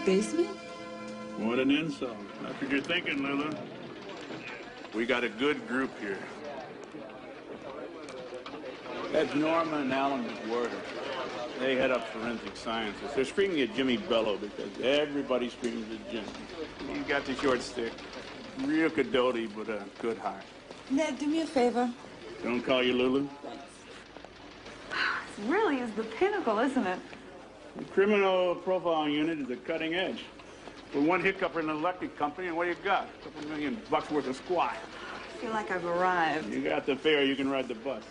basement? What an insult. That's what you're thinking, Lulu. We got a good group here. That's Norma and Alan McWhorter. They head up forensic sciences. They're screaming at Jimmy Bello because everybody screams at Jim. He got the short stick. Real cadoty, but a good heart. Ned, do me a favor. Don't call you Lulu. This really is the pinnacle, isn't it? The criminal profile unit is a cutting edge. With one hiccup in an electric company, and what do you got? A couple $1 million worth of squat. I feel like I've arrived. You got the fare, you can ride the bus.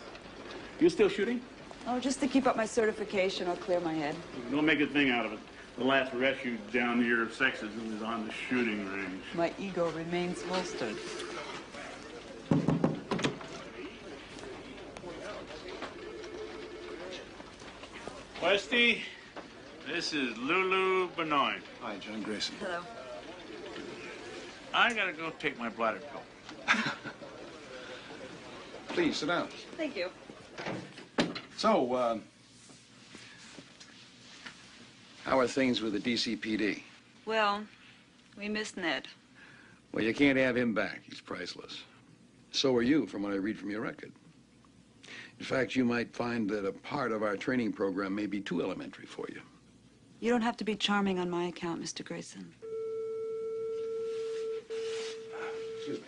You still shooting? Oh, just to keep up my certification, I'll clear my head. Don't make a thing out of it. The last rescue down near sexism is on the shooting range. My ego remains holstered. Westy, this is Lulu Benoit. Hi, John Grayson. Hello. I gotta go take my bladder pill. Please, sit down. Thank you. So, how are things with the DCPD? Well, we miss Ned. Well, you can't have him back. He's priceless. So are you, from what I read from your record. In fact, you might find that a part of our training program may be too elementary for you. You don't have to be charming on my account, Mr. Grayson. Excuse me.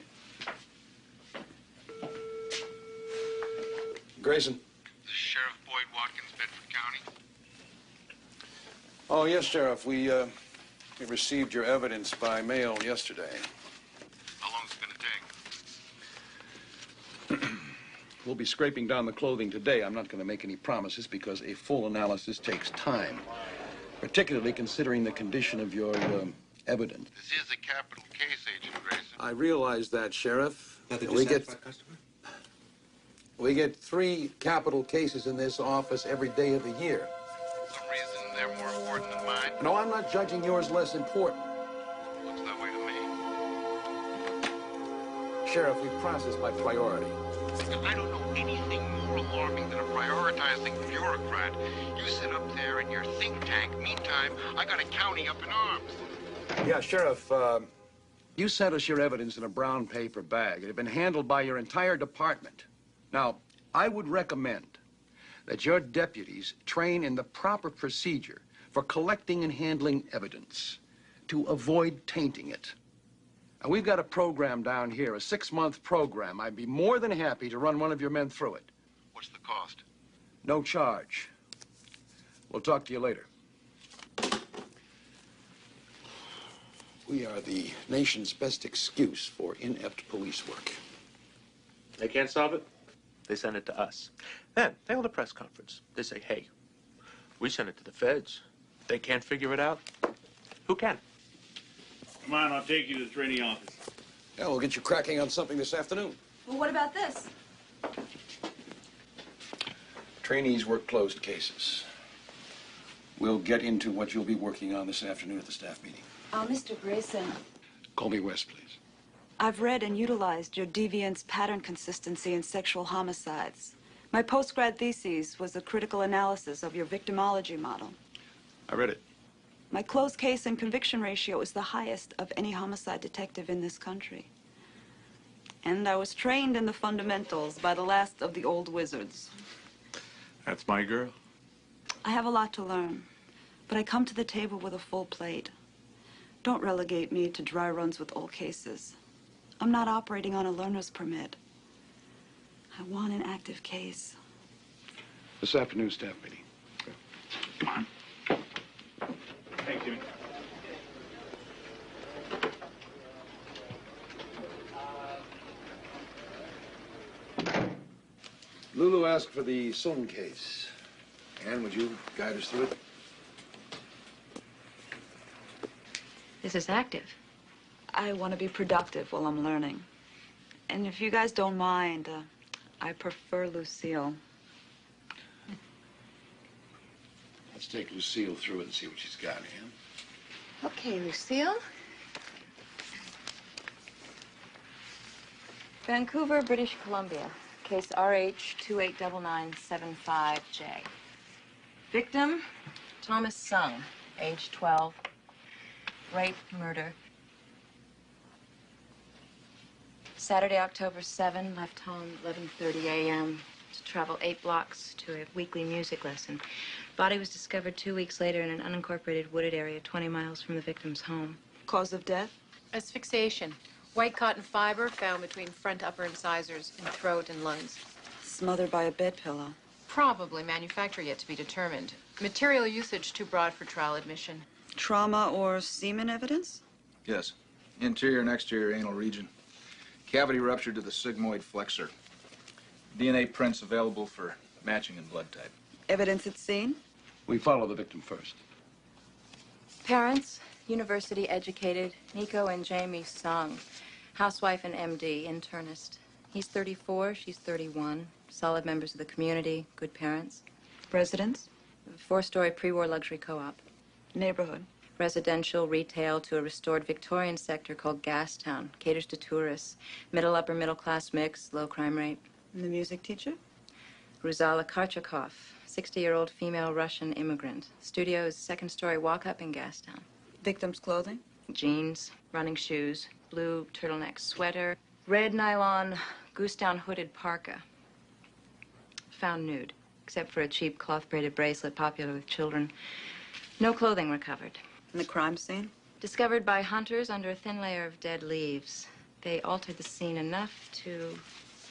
Grayson. This is Sheriff Boyd Watkins, Bedford County. Oh, yes, Sheriff. We received your evidence by mail yesterday. How long is it going to take? We'll be scraping down the clothing today. I'm not going to make any promises because a full analysis takes time, particularly considering the condition of your evidence. This is a capital case, Agent Grayson. I realize that, Sheriff. Nothing we dissatisfied customer? We get 3 capital cases in this office every day of the year. For some reason, they're more important than mine. No, I'm not judging yours less important. Looks that way to me. Sheriff, we process by priority. I don't know anything more alarming than a prioritizing bureaucrat. You sit up there in your think tank. Meantime, I got a county up in arms. Yeah, Sheriff, you sent us your evidence in a brown paper bag. It had been handled by your entire department. Now, I would recommend that your deputies train in the proper procedure for collecting and handling evidence to avoid tainting it. Now, we've got a program down here, a 6-month program. I'd be more than happy to run one of your men through it. What's the cost? No charge. We'll talk to you later. We are the nation's best excuse for inept police work. They can't solve it. They send it to us. Then they hold a press conference. They say, hey, we sent it to the feds. If they can't figure it out, who can? Come on, I'll take you to the training office. Yeah, we'll get you cracking on something this afternoon. Well, what about this? Trainees work closed cases. We'll get into what you'll be working on this afternoon at the staff meeting. Mr. Grayson, Call me West, please. I've read and utilized your deviance pattern consistency in sexual homicides. My postgrad thesis was a critical analysis of your victimology model. I read it. My closed case and conviction ratio is the highest of any homicide detective in this country. And I was trained in the fundamentals by the last of the old wizards. That's my girl. I have a lot to learn, but I come to the table with a full plate. Don't relegate me to dry runs with old cases. I'm not operating on a learner's permit. I want an active case. This afternoon staff meeting. Okay. Come on. Thanks, Jimmy. Lulu asked for the Sun case. Ann, would you guide us through it? This is active. I want to be productive while I'm learning. And if you guys don't mind, I prefer Lucille. Let's take Lucille through it and see what she's got, Ann. Okay, Lucille. Vancouver, British Columbia. Case RH289975J. Victim, Thomas Sung, age 12. rape, murder. Saturday, October 7, left home 11:30 a.m. to travel 8 blocks to a weekly music lesson. Body was discovered 2 weeks later in an unincorporated wooded area 20 miles from the victim's home. Cause of death? Asphyxiation. White cotton fiber found between front upper incisors in throat and lungs. Smothered by a bed pillow. Probably manufacturer yet to be determined. Material usage too broad for trial admission. Trauma or semen evidence? Yes. Interior and exterior anal region. Cavity ruptured to the sigmoid flexor. DNA prints available for matching in blood type. Evidence at scene? We follow the victim first. Parents, university educated, Nico and Jamie Sung. Housewife and MD, internist. He's 34, she's 31. Solid members of the community, good parents. Residence? 4-story pre-war luxury co-op. Neighborhood? Residential, retail to a restored Victorian sector called Gastown. Caters to tourists. Middle, upper middle class mix, low crime rate. And the music teacher? Ruzala Karchakov, 60-year-old female Russian immigrant. Studio is 2nd-story walk-up in Gastown. Victim's clothing? Jeans, running shoes, blue turtleneck sweater, red nylon goose-down hooded parka. Found nude, except for a cheap cloth-braided bracelet popular with children. No clothing recovered. And the crime scene? Discovered by hunters under a thin layer of dead leaves. They altered the scene enough to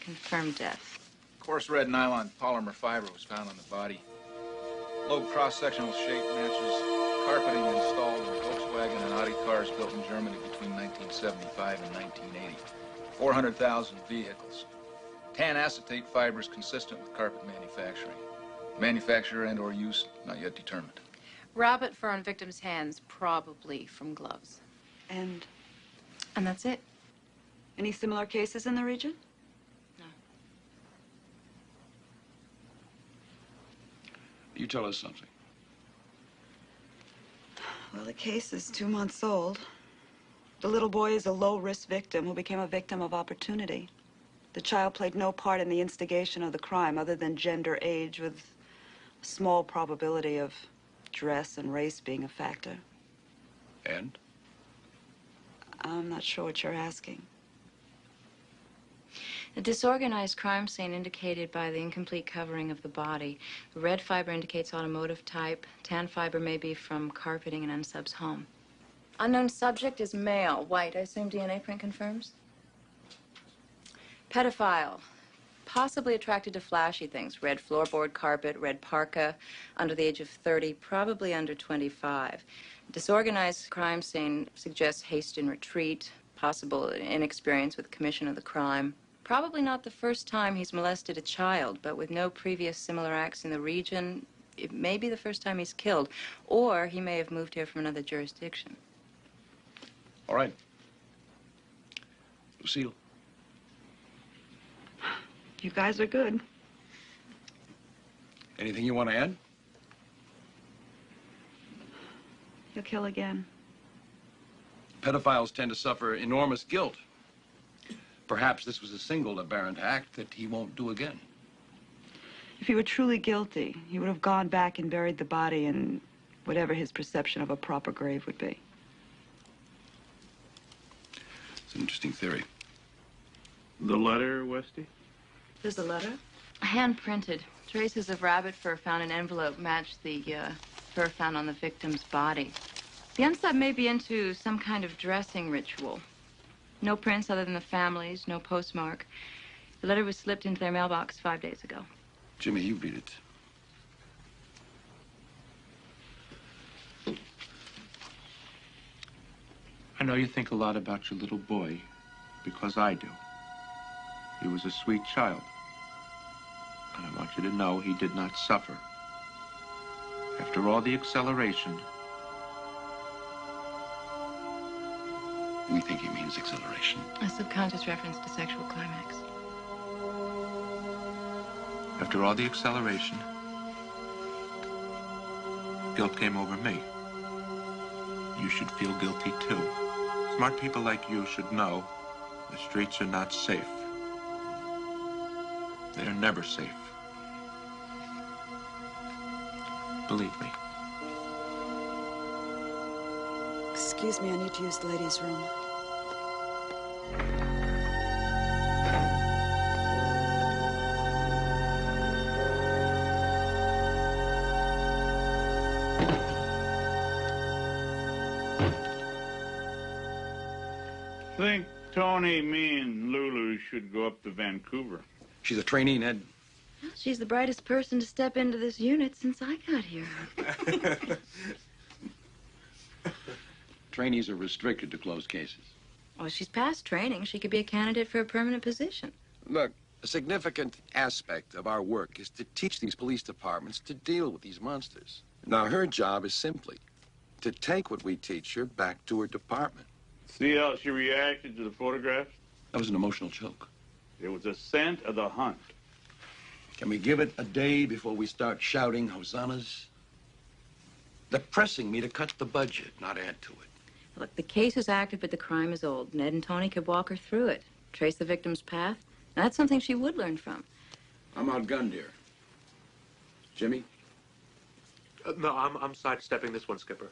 confirm death. Coarse red nylon polymer fiber was found on the body. Low cross-sectional shape matches carpeting installed in Volkswagen and Audi cars built in Germany between 1975 and 1980. 400,000 vehicles. Tan acetate fibers consistent with carpet manufacturing. Manufacturer and or use not yet determined. Rabbit fur on victim's hands, probably from gloves. And And that's it. any similar cases in the region? No. You tell us something. Well, the case is 2 months old. The little boy is a low-risk victim who became a victim of opportunity. The child played no part in the instigation of the crime other than gender, age, with a small probability of dress and race being a factor. And? I'm not sure what you're asking. A disorganized crime scene indicated by the incomplete covering of the body. The red fiber indicates automotive type. Tan fiber may be from carpeting in UNSUB's home. Unknown subject is male, white. I assume DNA print confirms? Pedophile. Possibly attracted to flashy things. Red floorboard carpet, red parka. Under the age of 30, probably under 25. Disorganized crime scene suggests haste and retreat. Possible inexperience with commission of the crime. Probably not the first time he's molested a child, but with no previous similar acts in the region, it may be the first time he's killed. Or he may have moved here from another jurisdiction. All right. Lucille. You guys are good. Anything you want to add? He'll kill again. Pedophiles tend to suffer enormous guilt. Perhaps this was a single aberrant act that he won't do again. If he were truly guilty, he would have gone back and buried the body in whatever his perception of a proper grave would be. It's an interesting theory. The letter, Westy? There's a letter? Hand-printed. Traces of rabbit fur found in envelope match the fur found on the victim's body. The UNSUB may be into some kind of dressing ritual. No prints other than the family's, no postmark. The letter was slipped into their mailbox 5 days ago. Jimmy, you read it. I know you think a lot about your little boy, because I do. He was a sweet child. And I want you to know he did not suffer. After all the acceleration, We think he means acceleration. A subconscious reference to sexual climax. after all the acceleration, guilt came over me. You should feel guilty too. Smart people like you should know the streets are not safe. They are never safe. Believe me. Excuse me, I need to use the ladies' room. Think Tony, me, and Lulu should go up to Vancouver. She's a trainee, Ned. Well, she's the brightest person to step into this unit since I got here. Trainees are restricted to closed cases. Well, she's past training. She could be a candidate for a permanent position. Look, a significant aspect of our work is to teach these police departments to deal with these monsters. Now, her job is simply to take what we teach her back to her department. See how she reacted to the photographs? That was an emotional choke. It was a scent of the hunt. Can we give it a day before we start shouting hosannas? They're pressing me to cut the budget, not add to it. Look, the case is active, but the crime is old. Ned and Tony could walk her through it, trace the victim's path. Now, that's something she would learn from. I'm outgunned here. Jimmy? No, I'm sidestepping this one, Skipper.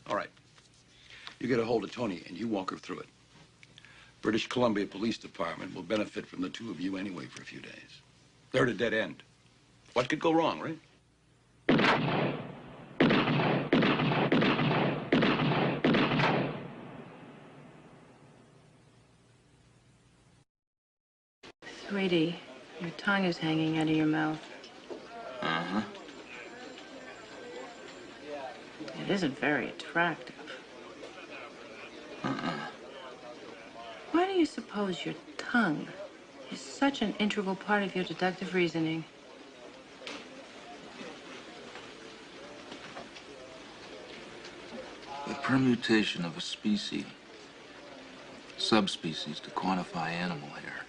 All right. You get a hold of Tony and you walk her through it. British Columbia Police Department will benefit from the two of you anyway for a few days. They're at a dead end. What could go wrong, right? Sweetie, your tongue is hanging out of your mouth. Uh-huh. It isn't very attractive. Why do you suppose your tongue is such an integral part of your deductive reasoning? The permutation of a species, subspecies to quantify animal hair,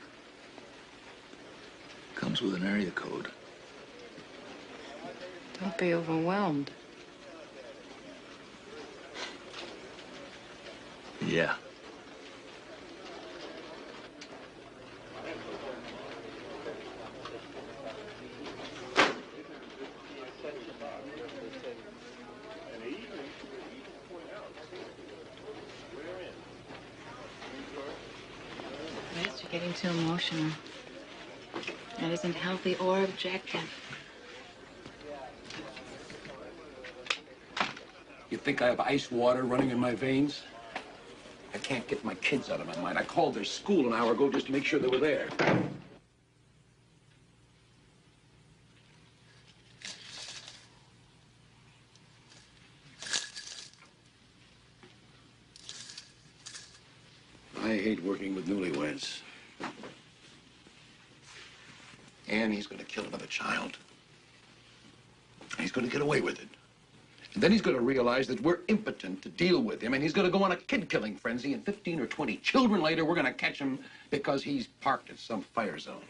comes with an area code. Don't be overwhelmed. Yeah. Liz, you're getting too emotional. That isn't healthy or objective. You think I have ice water running in my veins? I can't get my kids out of my mind. I called their school an hour ago just to make sure they were there. I hate working with newlyweds. And he's going to kill another child. And he's going to get away with it. And then he's going to realize that we're impotent to deal with him, and he's going to go on a kid-killing frenzy, and 15 or 20 children later, we're going to catch him because he's parked at some fire zone.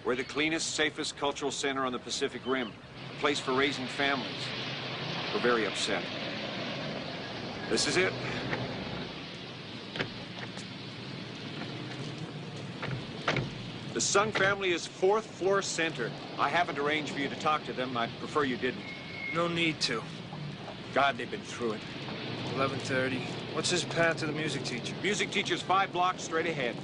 We're the cleanest, safest cultural center on the Pacific Rim. A place for raising families. We're very upset. This is it. The Sung family is 4th floor center. I haven't arranged for you to talk to them. I'd prefer you didn't. No need to. God, they've been through it. 11:30. What's his path to the music teacher? Music teacher's 5 blocks straight ahead.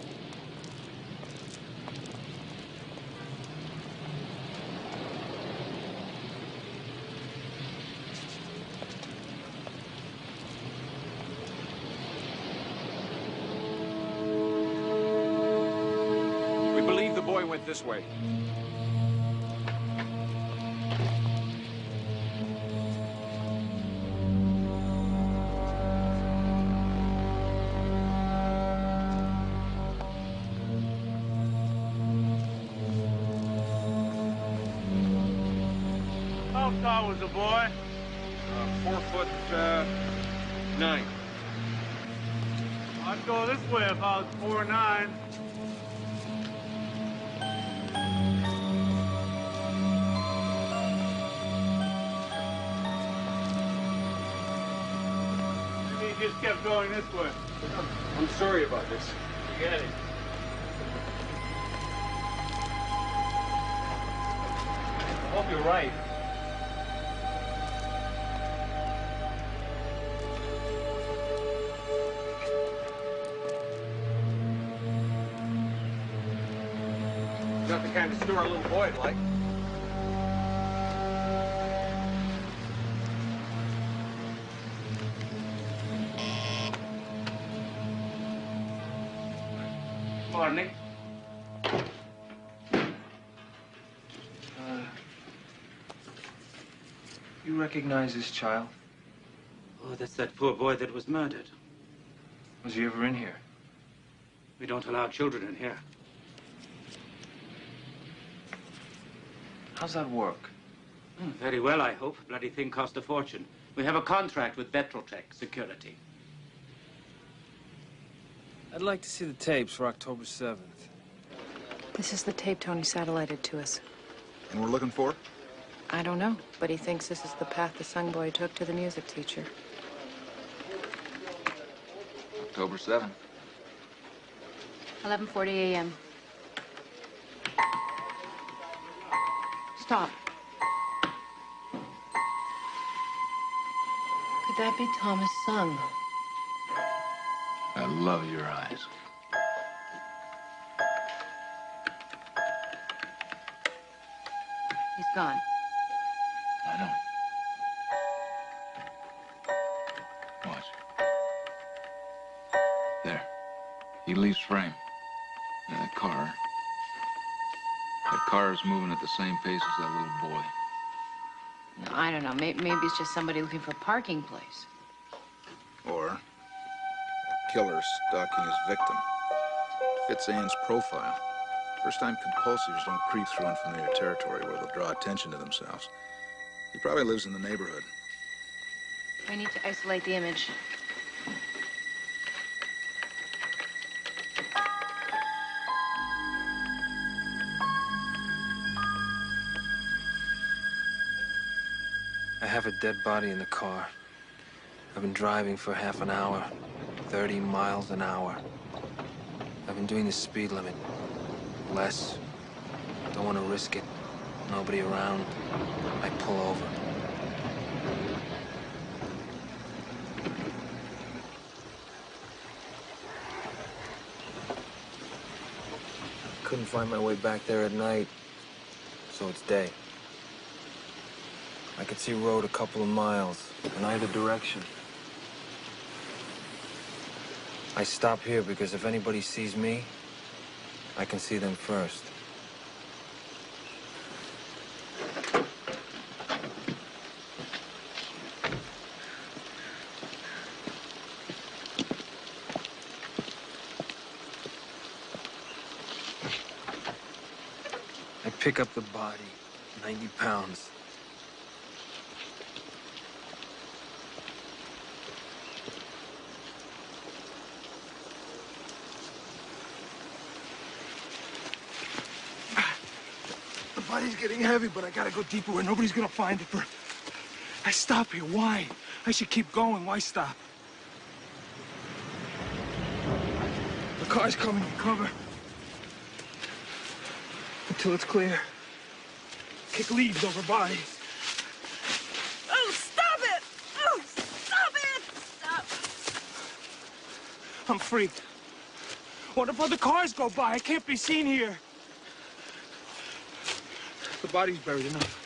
Went this way. How tall was the boy? 4'9". I'd go this way if I was 4'9". just kept going this way. I'm sorry about this. Forget it. I hope you're right. Not the kind of store a little boy'd like. Morning. You recognize this child? Oh, that's that poor boy that was murdered. Was he ever in here? We don't allow children in here. How's that work? Oh, very well, I hope. Bloody thing cost a fortune. We have a contract with Vetrotech Security. I'd like to see the tapes for October 7th. This is the tape Tony satellited to us. And we're looking for? I don't know, but he thinks this is the path the sung boy took to the music teacher. October 7th. 11:40 a.m. Stop. Could that be Thomas Sung? I love your eyes. He's gone. I know. Watch. There. He leaves frame. And that car. That car is moving at the same pace as that little boy. No, I don't know. Maybe it's just somebody looking for a parking place. Or a killer stalking his victim. Fits Ann's profile. First-time compulsives don't creep through unfamiliar territory where they'll draw attention to themselves. He probably lives in the neighborhood. I need to isolate the image. I have a dead body in the car. I've been driving for half an hour, 30 miles an hour. I've been doing the speed limit. Less. Don't want to risk it. Nobody around. I pull over. Couldn't find my way back there at night, so it's day. I could see road a couple of miles in either direction. I stop here because if anybody sees me, I can see them first. I pick up the body, 90 pounds. The body's getting heavy, but I gotta go deeper where nobody's gonna find it. I stop here. Why? I should keep going. Why stop? The car's coming to cover. Until it's clear. Kick leaves over body. Oh, stop it! Oh, stop it! Stop. I'm freaked. What if other cars go by? I can't be seen here. The body's buried enough.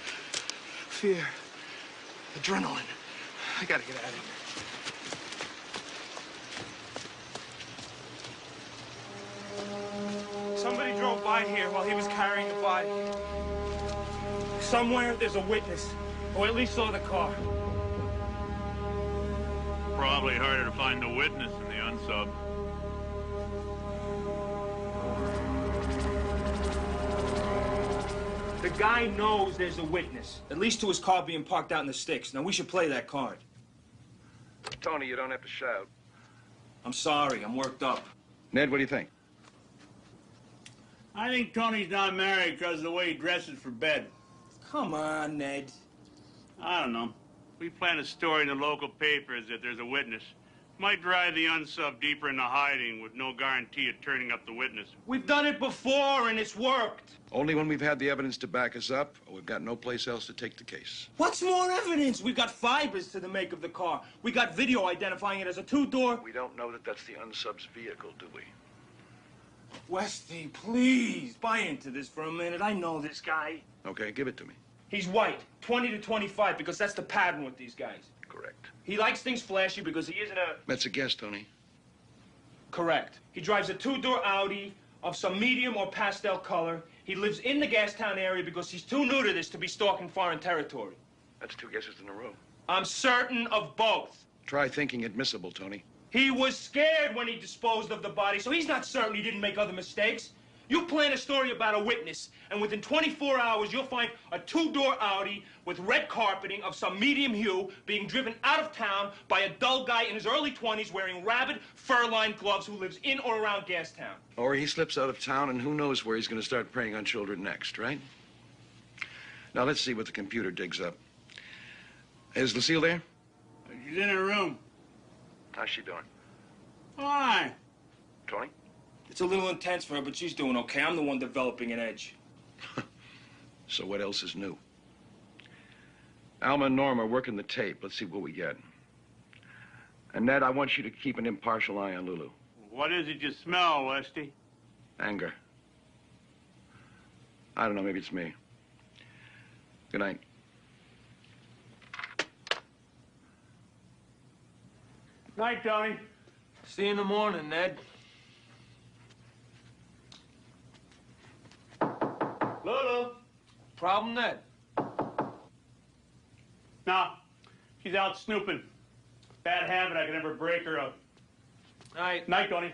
Fear. Adrenaline. I gotta get out of here. Somebody drove by here while he was carrying the body. Somewhere there's a witness, or at least saw the car. Probably harder to find a witness in the UNSUB. The guy knows there's a witness, at least to his car being parked out in the sticks. Now, we should play that card. Tony, you don't have to shout. I'm sorry, I'm worked up. Ned, what do you think? I think Tony's not married because of the way he dresses for bed. Come on, Ned. I don't know. We plant a story in the local papers that there's a witness. Might drive the UNSUB deeper into hiding with no guarantee of turning up the witness. We've done it before, and it's worked. Only when we've had the evidence to back us up, or we've got no place else to take the case. What's more evidence? We've got fibers to the make of the car. We got video identifying it as a two-door. We don't know that that's the UNSUB's vehicle, do we? Westy, please, buy into this for a minute. I know this guy. Okay, give it to me. He's white, 20 to 25, because that's the pattern with these guys. Correct. He likes things flashy because he isn't a... That's a guess, Tony. Correct. He drives a two-door Audi of some medium or pastel color. He lives in the Gastown area because he's too new to this to be stalking foreign territory. That's two guesses in a row. I'm certain of both. Try thinking admissible, Tony. He was scared when he disposed of the body, so he's not certain he didn't make other mistakes. You plan a story about a witness, and within 24 hours, you'll find a two-door Audi with red carpeting of some medium hue being driven out of town by a dull guy in his early 20s wearing rabid, fur-lined gloves who lives in or around Gastown. Or he slips out of town, and who knows where he's going to start preying on children next, right? Now, let's see what the computer digs up. Is Lucille there? She's in her room. How's she doing? Fine. Tony? It's a little intense for her, but she's doing okay. I'm the one developing an edge. So what else is new? Alma and Norm are working the tape. Let's see what we get. And Ned, I want you to keep an impartial eye on Lulu. What is it you smell, Westy? Anger. I don't know, maybe it's me. Good night. Night, Tony. See you in the morning, Ned. Lulu. Problem, Ned? No, she's out snooping. Bad habit I can never break her of. Night. Night, Tony.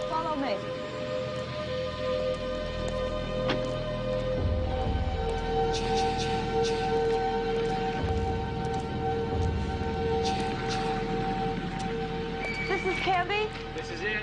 Follow me. This is Canby? This is it.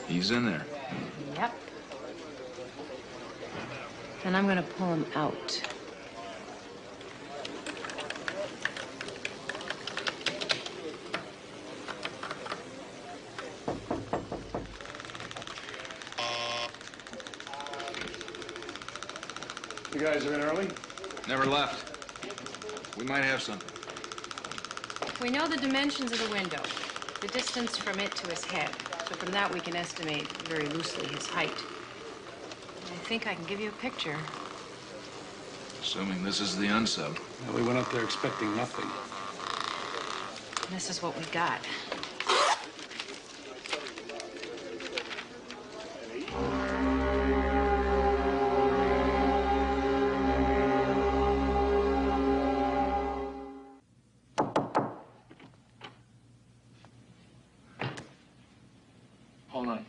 He's in there. Yep. And I'm gonna pull him out. You guys are in early? Never left. We might have something. We know the dimensions of the window, the distance from it to his head. So from that, we can estimate very loosely his height. I think I can give you a picture. Assuming this is the UNSUB. Well, we went up there expecting nothing. This is what we got. Hold on.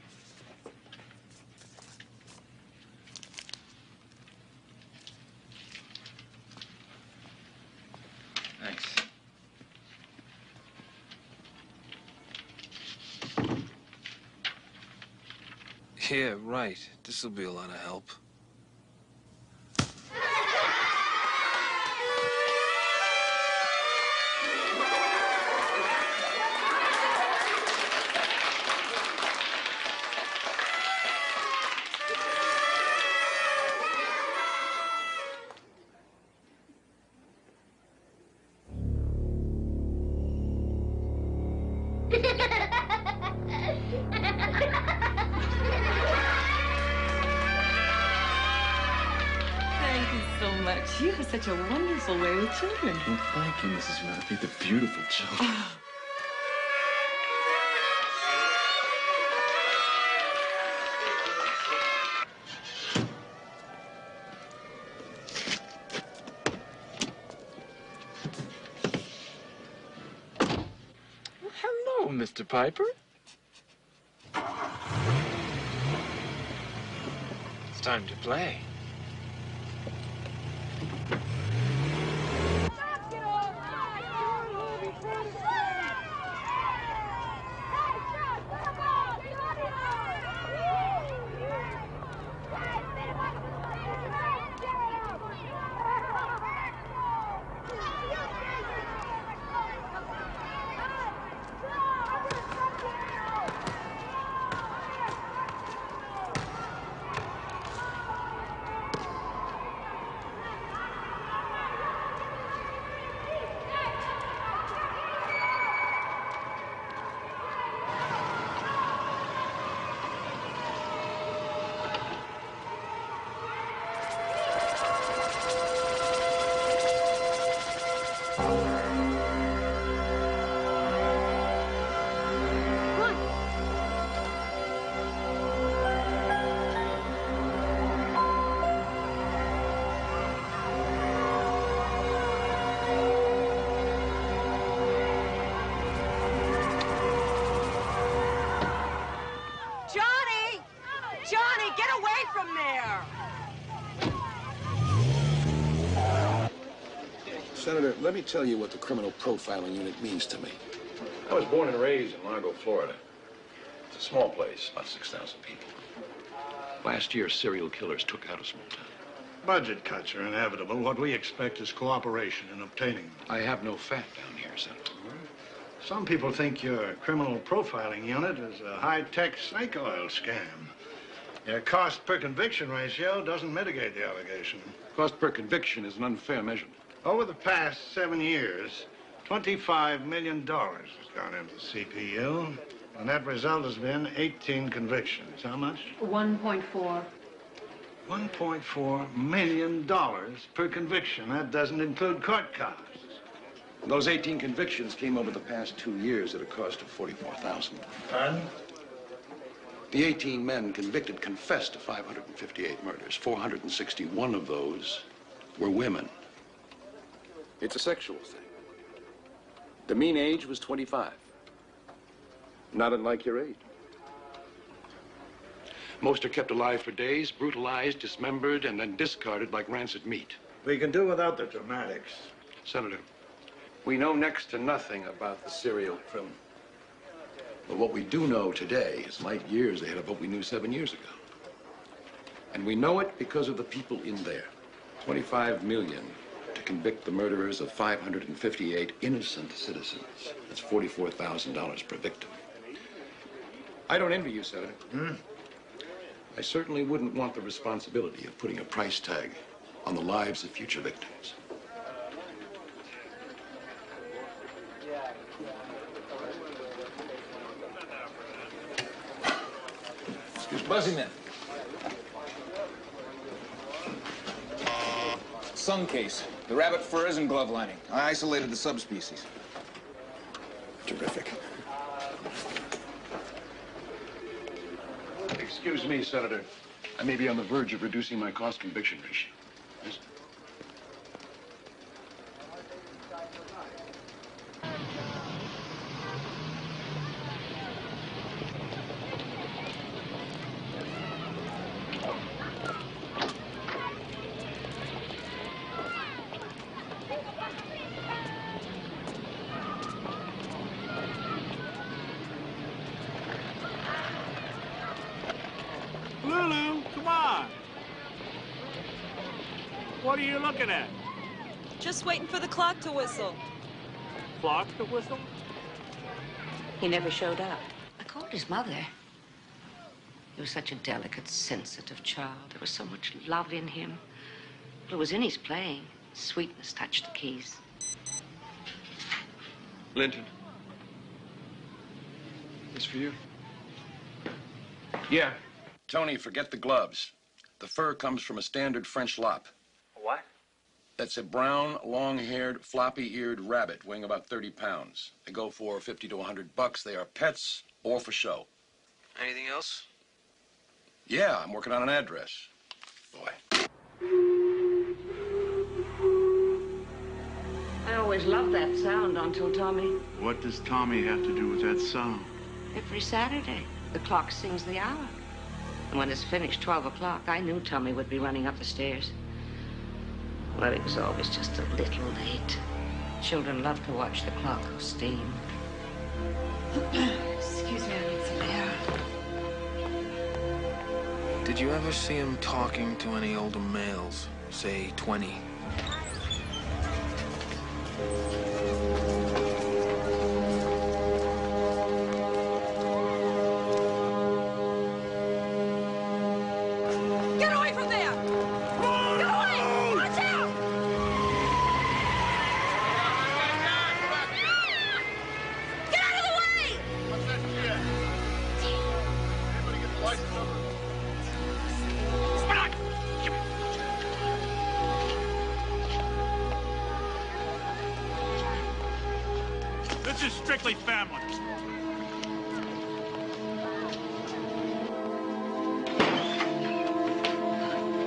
Yeah, right. This'll be a lot of help. Thank you so much. You have such a wonderful way with children. Well, thank you, Mrs. Murphy. They're beautiful children. Hello, Mr. Piper. It's time to play. Johnny! Johnny, get away from there! Senator, let me tell you what the criminal profiling unit means to me. I was born and raised in Largo, Florida. It's a small place, about 6,000 people. Last year, serial killers took out a small town. Budget cuts are inevitable. What we expect is cooperation in obtaining them. I have no fat down here, Senator. Some people think your criminal profiling unit is a high-tech snake oil scam. Your cost per conviction ratio doesn't mitigate the allegation. Cost per conviction is an unfair measurement. Over the past 7 years, $25 million has gone into the CPU. The net result has been 18 convictions. How much? 1.4. $1.4 million per conviction. That doesn't include court costs. Those 18 convictions came over the past 2 years at a cost of $44,000. Pardon? The 18 men convicted confessed to 558 murders. 461 of those were women. It's a sexual thing. The mean age was 25. Not unlike your age. Most are kept alive for days, brutalized, dismembered, and then discarded like rancid meat. We can do without the dramatics. Senator, we know next to nothing about the serial criminal. But what we do know today is light years ahead of what we knew 7 years ago. And we know it because of the people in there. 25 million to convict the murderers of 558 innocent citizens. That's $44,000 per victim. I don't envy you, Senator. I certainly wouldn't want the responsibility of putting a price tag on the lives of future victims. Excuse Buzzy Man. Sun case. The rabbit furs and glove lining. I isolated the subspecies. Terrific. Excuse me, Senator. I may be on the verge of reducing my cost conviction ratio. Yes? What are you looking at? Just waiting for the clock to whistle. Clock to whistle? He never showed up. I called his mother. He was such a delicate, sensitive child. There was so much love in him. Well, it was in his playing. Sweetness touched the keys. Linton. This for you? Yeah. Tony, forget the gloves. The fur comes from a standard French lop. What? That's a brown, long-haired, floppy-eared rabbit weighing about 30 pounds. They go for 50 to 100 bucks. They are pets or for show. Anything else? Yeah, I'm working on an address. Boy. I always loved that sound until Tommy. What does Tommy have to do with that sound? Every Saturday, the clock sings the hour. And when it's finished 12 o'clock, I knew Tommy would be running up the stairs. Well, he was always just a little late. Children love to watch the clock go steam. Excuse me, I need some air. Did you ever see him talking to any older males? Say 20? Get away from there! Get away! Watch out! Get out of the way! What's that shit? Anybody get the license number? This is strictly family.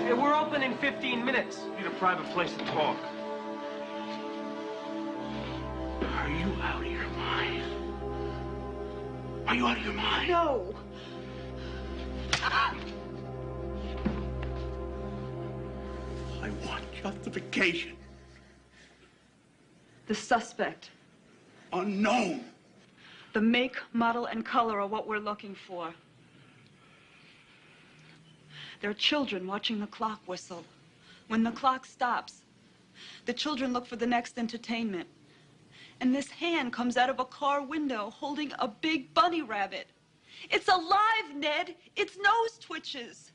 Hey, we're open in 15 minutes. Need a private place to talk. Are you out of your mind? Are you out of your mind? No. I want justification. The suspect. Unknown. The make, model, and color are what we're looking for. There are children watching the clock whistle. When the clock stops, the children look for the next entertainment. And this hand comes out of a car window holding a big bunny rabbit. It's alive, Ned. Its nose twitches.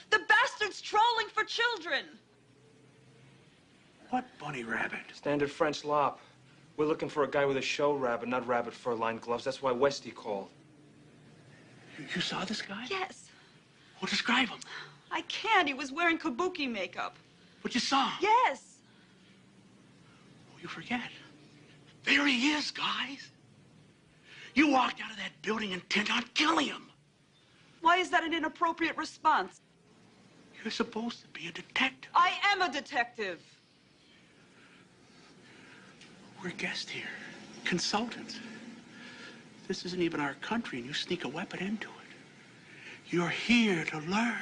The bastard's trolling for children. What bunny rabbit? Standard French lop. We're looking for a guy with a show rabbit, not rabbit fur-lined gloves. That's why Westy called. You saw this guy? Yes. Well, describe him. I can't. He was wearing kabuki makeup. But you saw him. Yes. Oh, you forget. There he is, guys. You walked out of that building intent on killing him. Why is that an inappropriate response? You're supposed to be a detective. I am a detective. We're guests here, consultants. This isn't even our country, and you sneak a weapon into it. You're here to learn.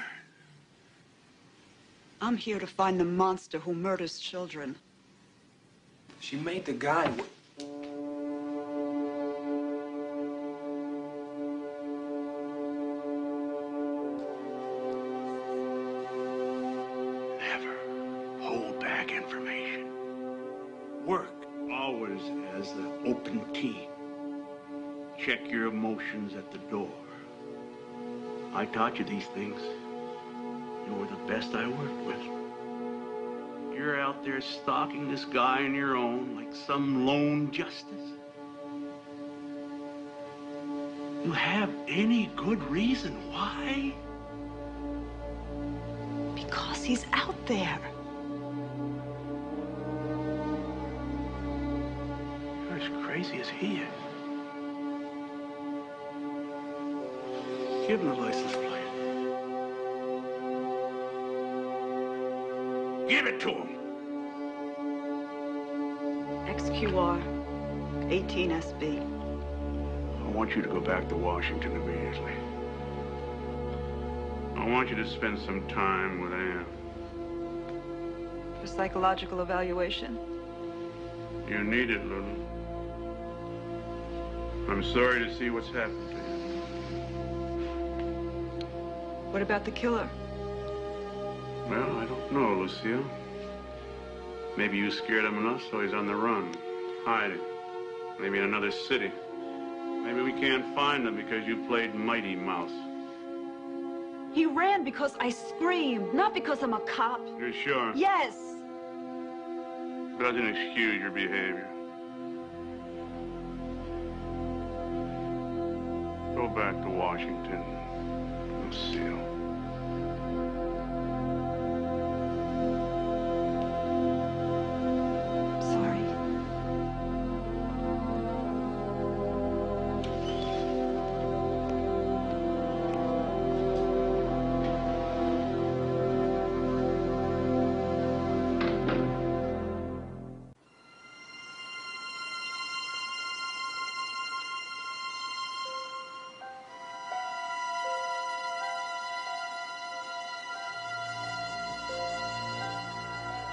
I'm here to find the monster who murders children. She made the guy. Never hold back information. Work always as the open key. Check your emotions at the door. I taught you these things. You were the best I worked with. You're out there stalking this guy on your own like some lone justice. You have any good reason why? Because he's out there. You're as crazy as he is. Give him the license plate. Give it to him. XQR 18SB. I want you to go back to Washington immediately. I want you to spend some time with Anne. For psychological evaluation. You need it, Lulu. I'm sorry to see what's happened to you. What about the killer? Well, I don't know, Lucille. Maybe you scared him enough so he's on the run, hiding. Maybe in another city. Maybe we can't find him because you played Mighty Mouse. He ran because I screamed, not because I'm a cop. You're sure? Yes. Doesn't excuse your behavior. Go back to Washington, Lucille.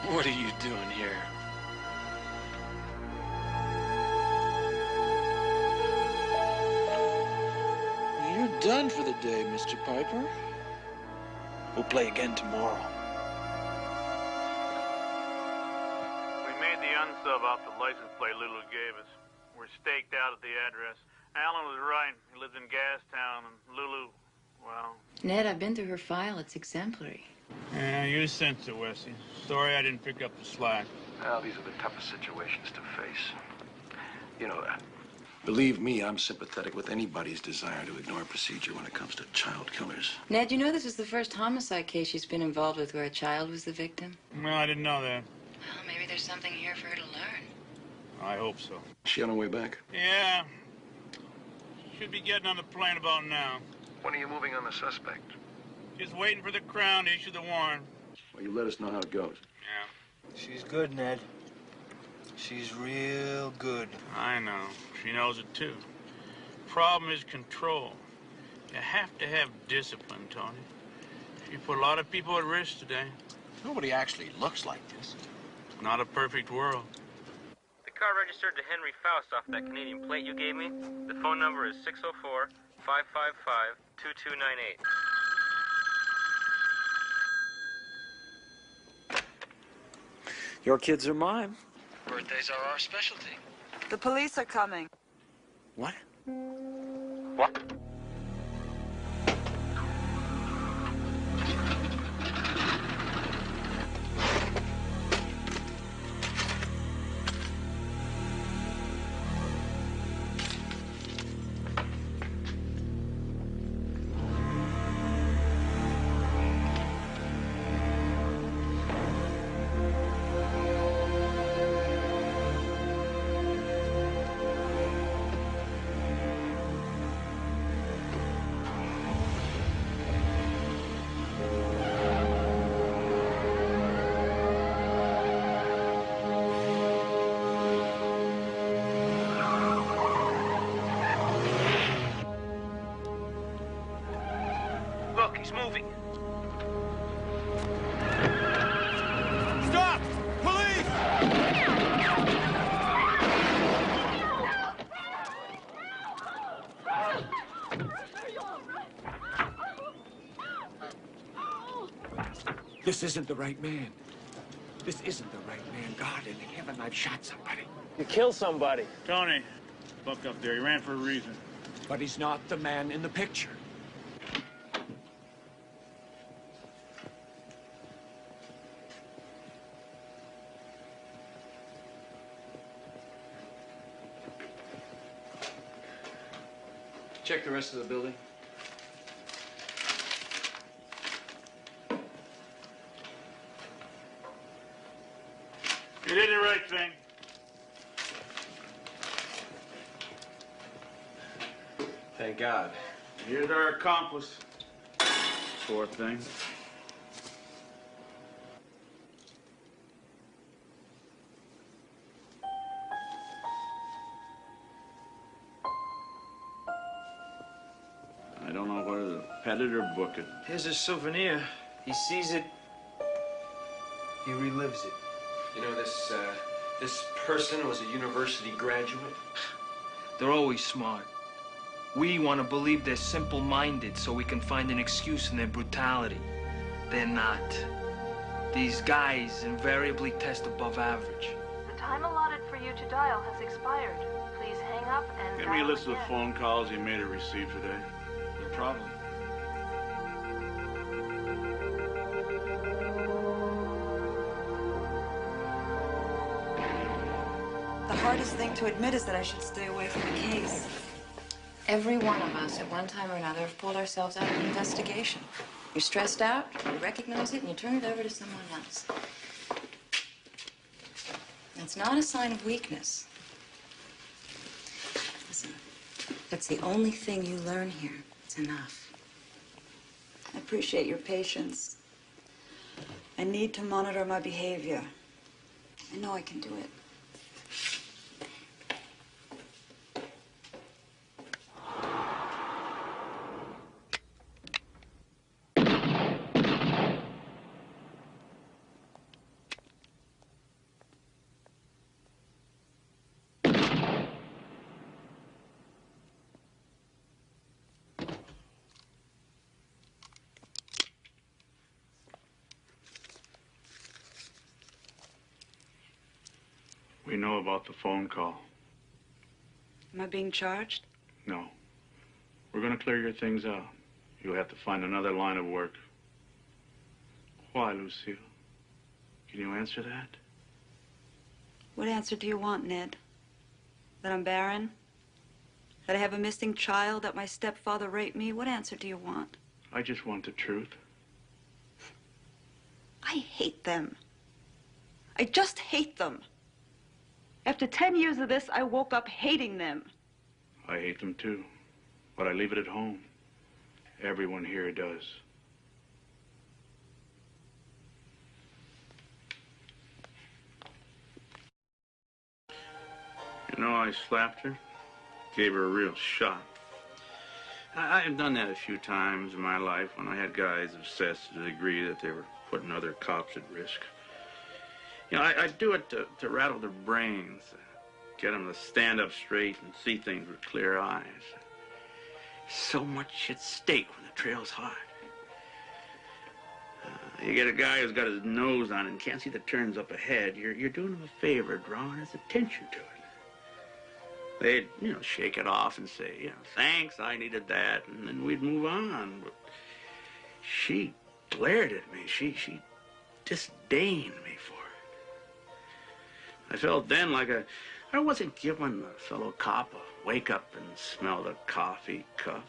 What are you doing here? You're done for the day, Mr. Piper. We'll play again tomorrow. We made the UNSUB off the license plate Lulu gave us. We're staked out at the address. Alan was right. He lives in Gastown, and Lulu, well... Ned, I've been through her file. It's exemplary. Yeah, you sensed it, Wesley. Sorry I didn't pick up the slack. Well, these are the toughest situations to face. You know that. Believe me, I'm sympathetic with anybody's desire to ignore procedure when it comes to child killers. Ned, you know this is the first homicide case she's been involved with where a child was the victim? Well, I didn't know that. Well, maybe there's something here for her to learn. I hope so. Is she on her way back? Yeah. Should be getting on the plane about now. When are you moving on the suspect? Just waiting for the Crown to issue the warrant. Well, you let us know how it goes. Yeah. She's good, Ned. She's real good. I know. She knows it, too. Problem is control. You have to have discipline, Tony. She put a lot of people at risk today. Nobody actually looks like this. It's not a perfect world. The car registered to Henry Faust off that Canadian plate you gave me. The phone number is 604-555-2298. Your kids are mine. Birthdays are our specialty. The police are coming. What? What? Look, he's moving. Stop! Police! This isn't the right man. This isn't the right man. God in heaven, I've shot somebody. You killed somebody. Tony, buck up there. He ran for a reason. But he's not the man in the picture. Check the rest of the building. You did the right thing. Thank God. Here's our accomplice. Poor thing. I don't know whether to pet it or book it. Here's a souvenir. He sees it, he relives it. You know, this person was a university graduate. They're always smart. We want to believe they're simple-minded so we can find an excuse in their brutality. They're not. These guys invariably test above average. The time allotted for you to dial has expired. Please hang up and Give me a dial list of the again. phone calls you made or received today. No problem. The hardest thing to admit is that I should stay away from the case. Every one of us, at one time or another, have pulled ourselves out of an investigation. You're stressed out, you recognize it, and you turn it over to someone else. That's not a sign of weakness. Listen, that's the only thing you learn here. It's enough. I appreciate your patience. I need to monitor my behavior. I know I can do it. We know about the phone call. Am I being charged? No. We're going to clear your things out. You'll have to find another line of work. Why, Lucille? Can you answer that? What answer do you want, Ned? That I'm barren? That I have a missing child? That my stepfather raped me? What answer do you want? I just want the truth. I hate them. I just hate them. After 10 years of this, I woke up hating them. I hate them too, but I leave it at home. Everyone here does. You know, I slapped her, gave her a real shot. I've done that a few times in my life when I had guys obsessed to the degree that they were putting other cops at risk. You know, I do it to rattle their brains, get them to stand up straight and see things with clear eyes. So much at stake when the trail's hot. You get a guy who's got his nose on it and can't see the turns up ahead, you're doing him a favor, drawing his attention to it. They'd, shake it off and say, thanks, I needed that, and then we'd move on. But she glared at me. She disdained me for it. I felt then like I wasn't giving the fellow cop a wake up and smell the coffee cuff.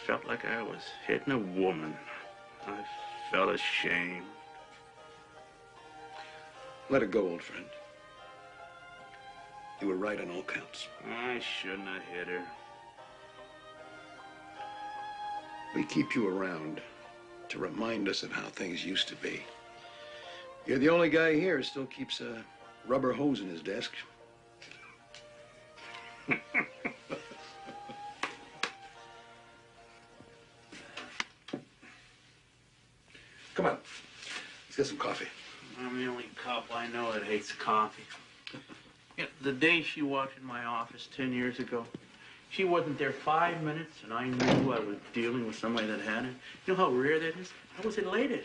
Felt like I was hitting a woman. I felt ashamed. Let it go, old friend. You were right on all counts. I shouldn't have hit her. We keep you around to remind us of how things used to be. You're the only guy here who still keeps a rubber hose in his desk. Come on. Let's get some coffee. I'm the only cop I know that hates coffee. The day she walked in my office 10 years ago, she wasn't there 5 minutes, and I knew I was dealing with somebody that had it. You know how rare that is? I was elated.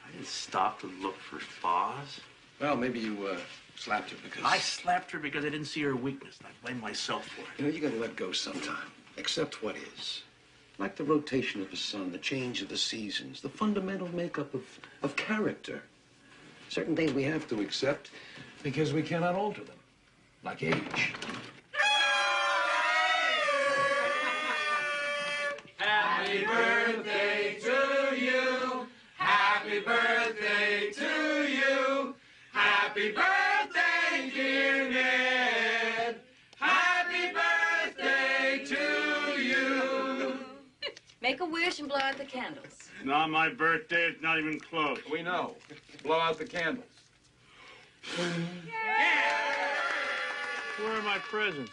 I didn't stop to look for flaws. Well, maybe you slapped her because... I slapped her because I didn't see her weakness, and I blame myself for it. You gotta let go sometime. Accept what is. Like the rotation of the sun, the change of the seasons, the fundamental makeup of character. Certain things we have to accept because we cannot alter them. Like age. Happy birthday to you. Happy birthday to you. Happy birthday, dear Ned. Happy birthday to you. Make a wish and blow out the candles. It's not my birthday. It's not even close. We know. Blow out the candles. Where are my presents?